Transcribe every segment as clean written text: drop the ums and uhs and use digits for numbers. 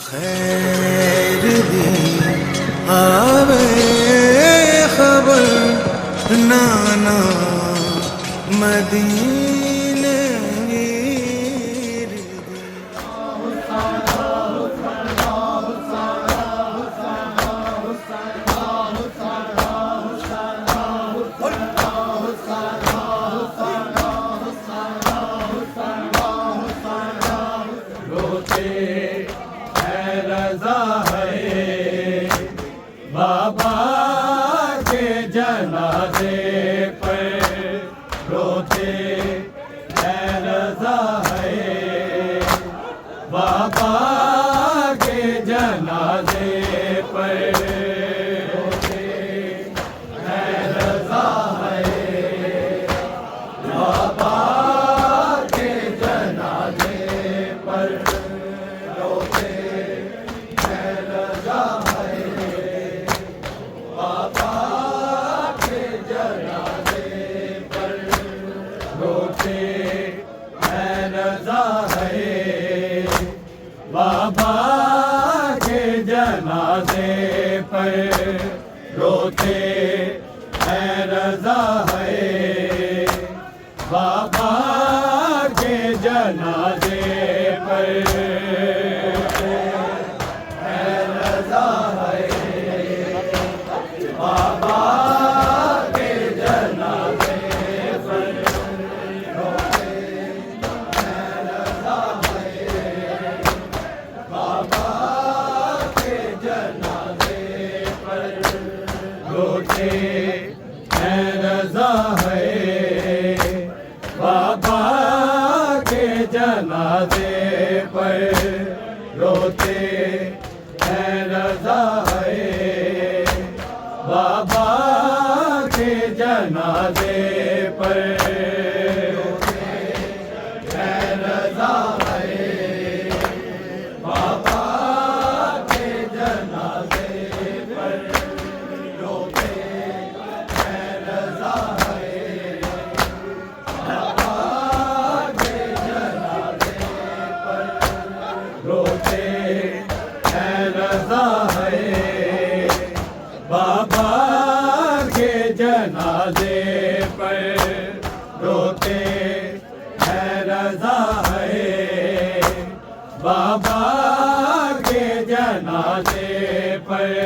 खैर दी आवे खबर नाना मदीने वीर दी। बाबा के जनाजे पर रोते हैं रज़ा है। बाबा के जनाजे पर रोते हैं रज़ा है। बाबा के जनाजे पर रोते हैं रज़ा है। बाबा के जनाजे पर रोते हैं रज़ा है। बाबा के जनाजे पर रोते हैं रज़ा है। बाबा के जनाजे पर है रज़ा है। बाबा के जनाजे पर रोते हैं रज़ा है। बाबा के जनाजे पर रोते हैं रज़ा है। बाबा के जनाजे पर रोते हैं रज़ा है। बाबा के जनाजे पर रोते हैं रज़ा है। बाबा के जनाजे पर रोते हैं रज़ा है। बाबा के जनाजे पर रोते हैं रज़ा है। बाबा के जनाजे पर रोते हैं रज़ा है। बाबा के जनाजे पर रोते हैं रज़ा है। बाबा के जनाजे पर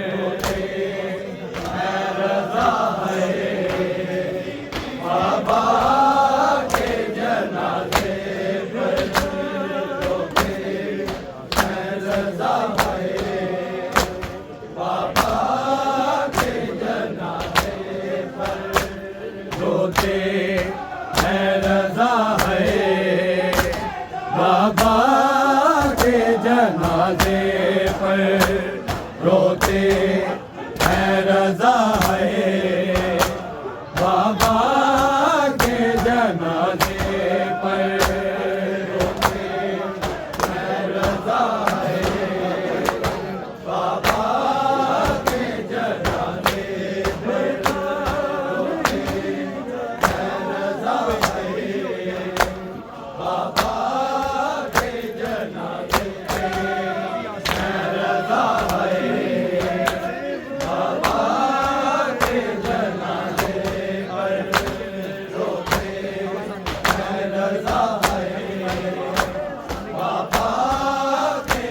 रोते हैं रज़ा है। बाबा के जनाजे पर रोते हैं रज़ा है। बाबा के जनाजे पर रोते हैं रज़ा है। बाबा के जनाजे पर रोते हैं रज़ा है। बाबा के जनाजे पर रोते हैं रज़ा है। बाबा के जनाजे हैं रज़ा है। बाबा के जनाजे पर रोते हैं रज़ा है। बाबा के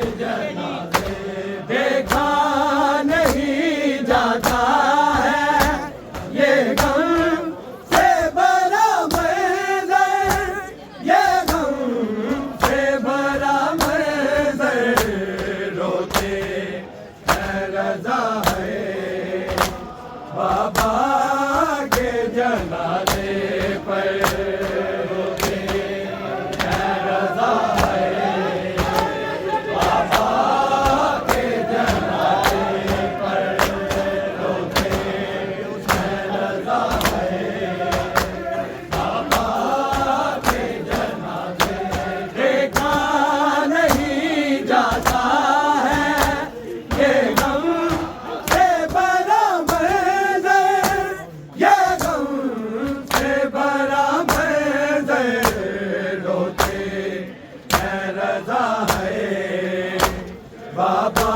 बाबा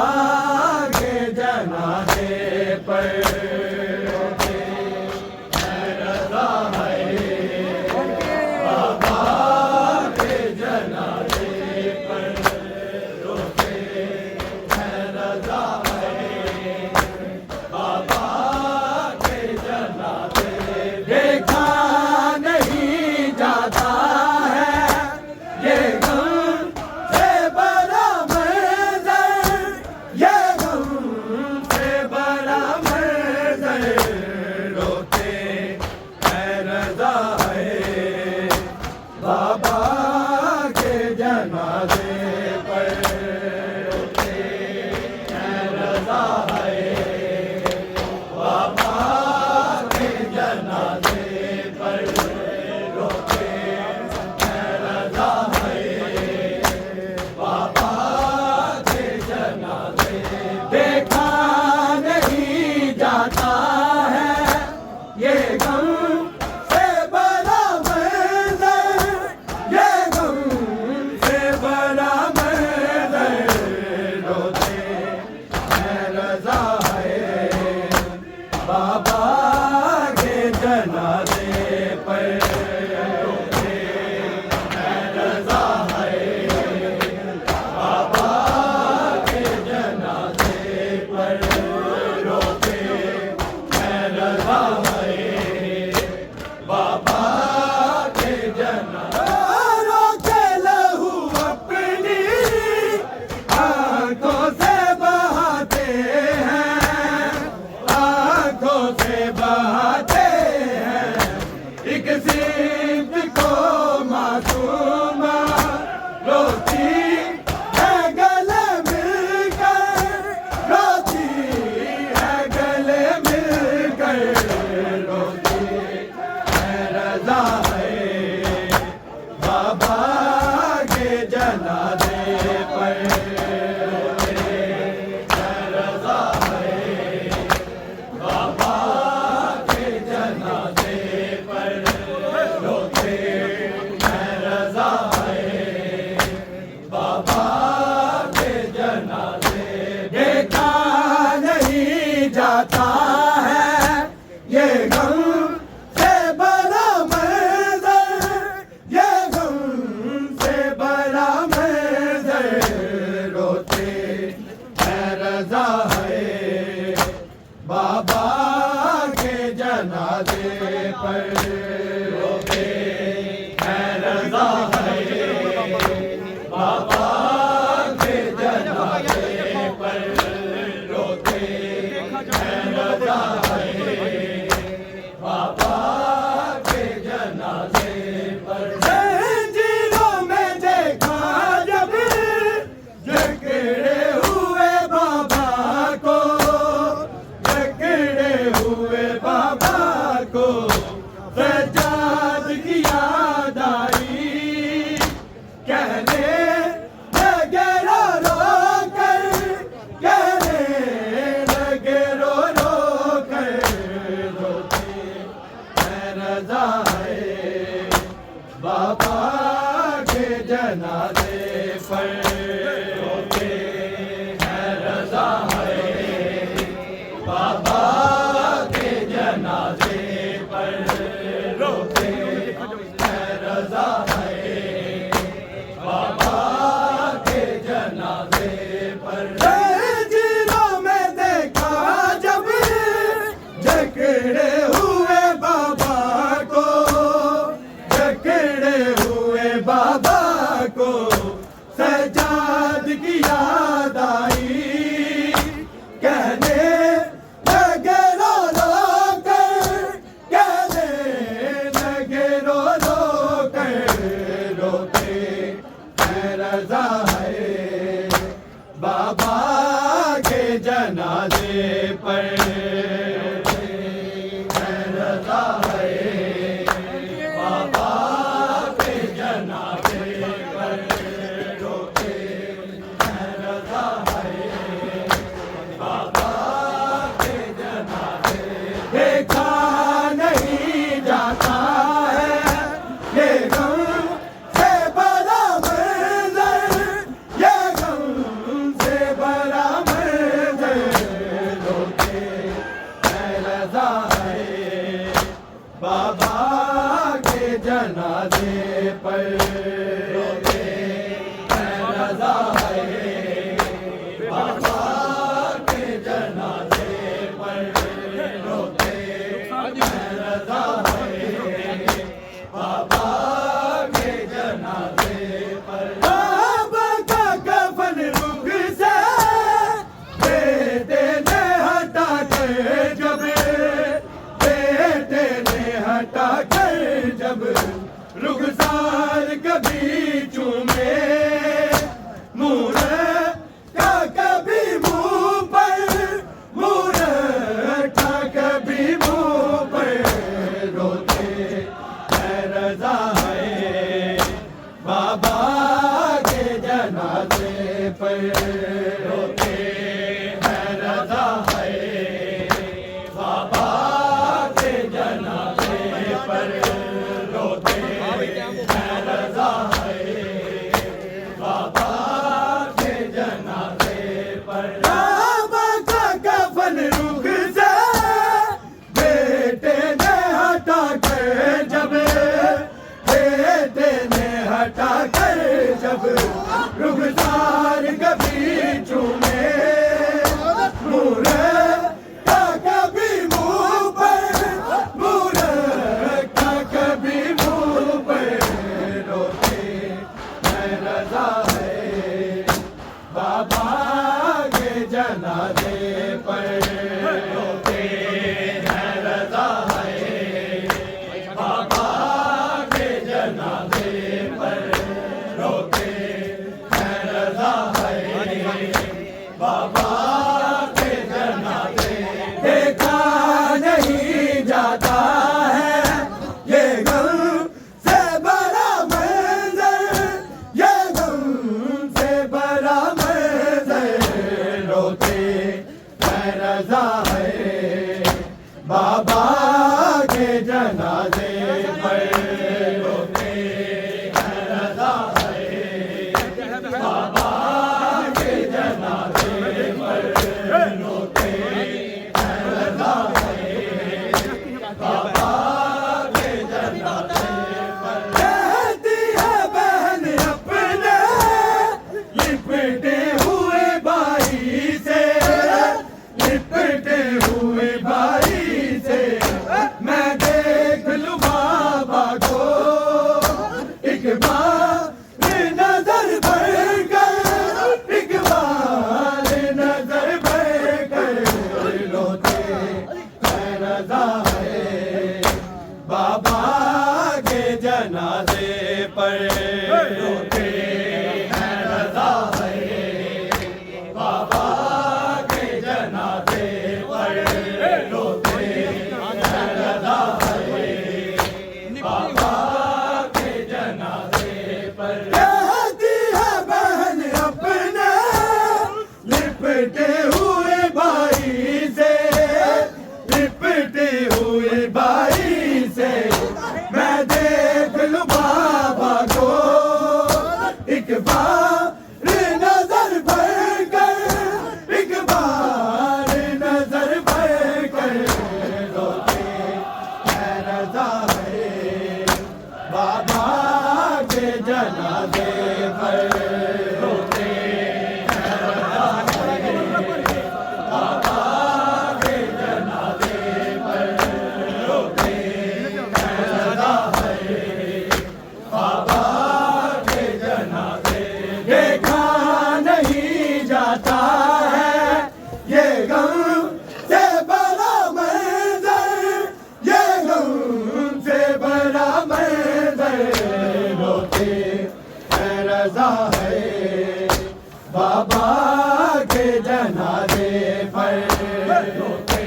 के जनाजे पर रोते हैं रज़ा है। बाबा के जनाजे पर रोते हैं रज़ा है। बाबा के जनाजे देखा नहीं जाता है ये गम से बड़ा मंज़र, ये गम से बड़ा मंज़र रोते हैं रज़ा है। बाबा के जनाजे पर रोते हैं रज़ा है। बाबा के जनाजे पर रोते हैं रज़ा है। बाबा के जनाजे देखा नहीं जाता है ये गम से बड़ा मंज़र, ये गम से बड़ा मंज़र रोते हैं रज़ा है। बाबा के जनाजे पर रोते हैं रज़ा है। बाबा के जनाजे पर रोते हैं रज़ा है। बाबा के जनाजे रोते लहू अपनी आँखों से बहाते हैं, आँखों से बहाते हैं। एक सिद्ध को मासूमा रोती है गले मिलकर, रोती है गले मिलकर रोती है रज़ा है। बाबा के जनाजे पर रोते हैं रज़ा है। बाबा के जनाजे पर रोते हैं रज़ा है। बाबा के जनाजे देखा नहीं जाता है ये गम से बड़ा मंज़र, ये गम से बड़ा मंज़र रोते हैं रज़ा है। बाबा के जनाजे पर रोते हैं रज़ा है। बाबा के जनाजे पर रोते हैं रज़ा है। बाबा के जनाजे पर जंजीरों में देखा जब जकड़े हुए बाबा को, जकड़े हुए बाबा को सजाद की याद आई। कहने लगे रो रो कर, कहने लगे रो रो कर रोते हैं रज़ा है। बाबा के जनाजे पर रोते हैं रज़ा है। बाबा के जनाजे पर रोते हैं रज़ा है। बाबा के जनाजे पर जंजीरों में देखा जब जकड़े हुए बाबा को, जकड़े हुए बाबा को सजाद की याद आई। कहने लगे रो रो कर, कहने लगे रो रो कर रोते हैं रज़ा है। बाबा के जनाजे पर रोते हैं रज़ा है। बाबा के जनाजे पर रोते हैं रज़ा है। बाबा के जनाजे देखा नहीं जाता है ये गम से बड़ा मंज़र, ये गम से बड़ा रोते हैं रज़ा है बाबा के जनाजे पर, रोते हैं रज़ा है बाबा के जनाजे पर। बाबा का कफन रुख से बेटे ने हटा कर जब, बेटे ने हटा कर जब रुखसार कभी चूमे, मूरत का कभी मुंह पर, मूरत का कभी मुंह पर, रोते हैं रज़ा है बाबा के जनाजे पर, रोते हैं रज़ा है बाबा के जनाजे पर, रोते हैं रज़ा है बाबा के जनाजे। देखा नहीं जाता है ये गम से बड़ा मंजर, ये गम से बड़ा मंजर, रोते हैं रज़ा है बाबा के जनाजे पर, रोते हैं रज़ा है बाबा के जनाजे पर, रोते हैं रज़ा है बाबा के जनाजे पर। कहती है बहन अपने लिपटे हुए भाई से, लिपटे हुए भाई से, मैं देख लूं बाबा को एक बार नजर भर कर, एक बार नजर भर कर, रोते हैं रज़ा है बाबा के जनाजे पर, रोते हैं रज़ा है बाबा के जनाजे पर, रोते हैं रज़ा है बाबा के जनाजे पर। कहती है बहन अपने लिपटे हुए भाई से, लिपटे हुए भाई से, मैं देख लूं बाबा को एक बार नजर भर कर, एक बार नजर भर कर, रोते हैं रज़ा है बाबा के जनाजे पर, रोते हैं रज़ा है बाबा के जनाजे पर, रोते हैं रज़ा है बाबा के जनाजे। देखा नहीं जाता है ये गम से बड़ा मंजर, ये गम से बड़ा मंजर, रोते हैं रज़ा है बाबा के जनाजे पर, रोते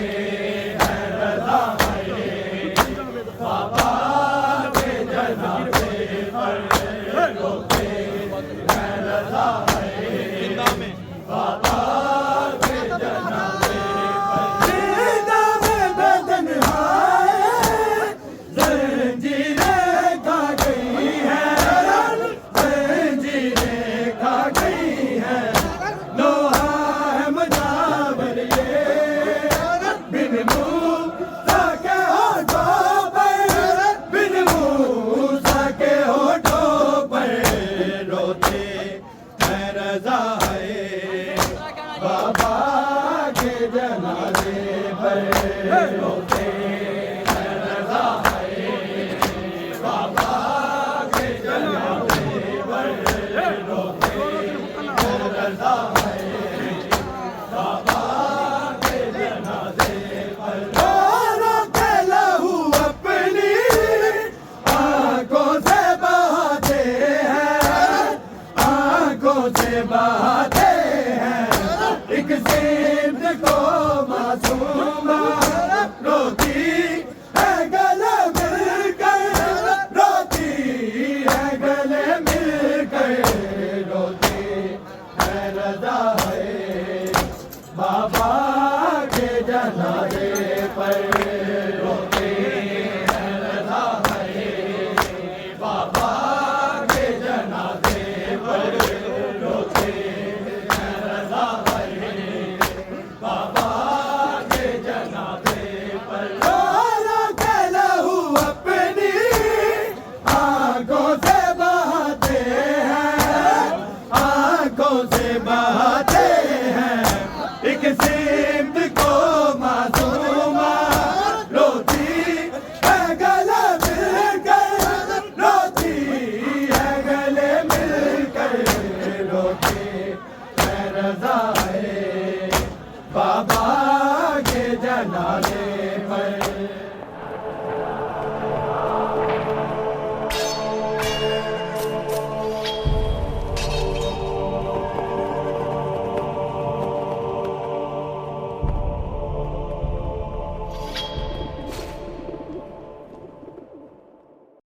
हैं रज़ा है बाबा के जनाजे पर, रोते हैं रज़ा है बाबा के जनाजे पर। ज़िंदा में बदन आए जंजीरें खा गई हैं, जंजीरें खा गई हैं, लोहा है मजावर ये बिन मूसा के होठों पर, बिन मूसा के होठों पर, रोते हैं रज़ा है बाबा के जनाजे पर, रोते हैं रज़ा है बाबा के जनाजे पर, रोते हैं रज़ा है बाबा के जनाजे पर। रोते लहू अपनी आंखों से बहाते हैं, आंखों से बहाते हैं, एक सिंध को मासूमा रोती है गले मिलकर, रोती है गले मिलकर, रोती है रज़ा रज़ा है बाबा